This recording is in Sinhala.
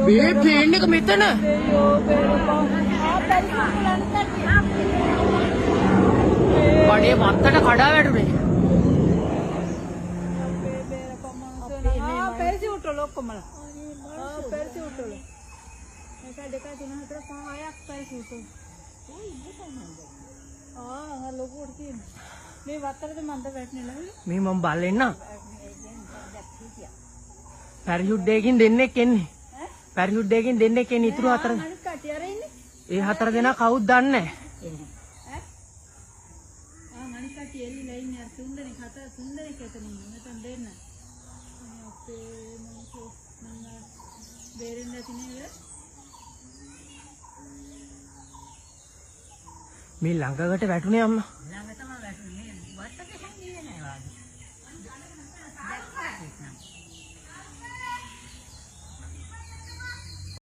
මේ පේන්නේ ක මෙතන. කඩේ වත්තට කඩා වැටුනේ. පෙරසි උට්ටල ඔක්කොමල. පෙරසි උට්ටල. එක දෙක තුන හතර පහ හයක් පෙරසි උට්ටල. ලොකුට තියෙනවා. මේ වත්තරද මන්ද වැටෙන්නේ නැහැ. මේ මම බලෙන්න. පැරිෂුට් එකකින් දෙන්නෙක් එන්නේ. පැරිෂුට් එකකින් දෙන්නෙක් එන්නේ ඉතුරු හතර. අනිත් කට්ටිය අර ඉන්නේ. ඒ හතර දෙනා කවුද දන්නේ නැහැ. අනිත් කට්ටිය එළිලා ඉන්නේ අර තුන් දෙනෙක් එතන ඉන්නේ. මෙතන දෙන්න. අපේ මම බේරෙන්න ඇති නේද? මේ ළඟකට වැටුනේ අම්මා. ළඟ තමයි වැටුනේ. වත්තක සංගීත නෑ වාගේ.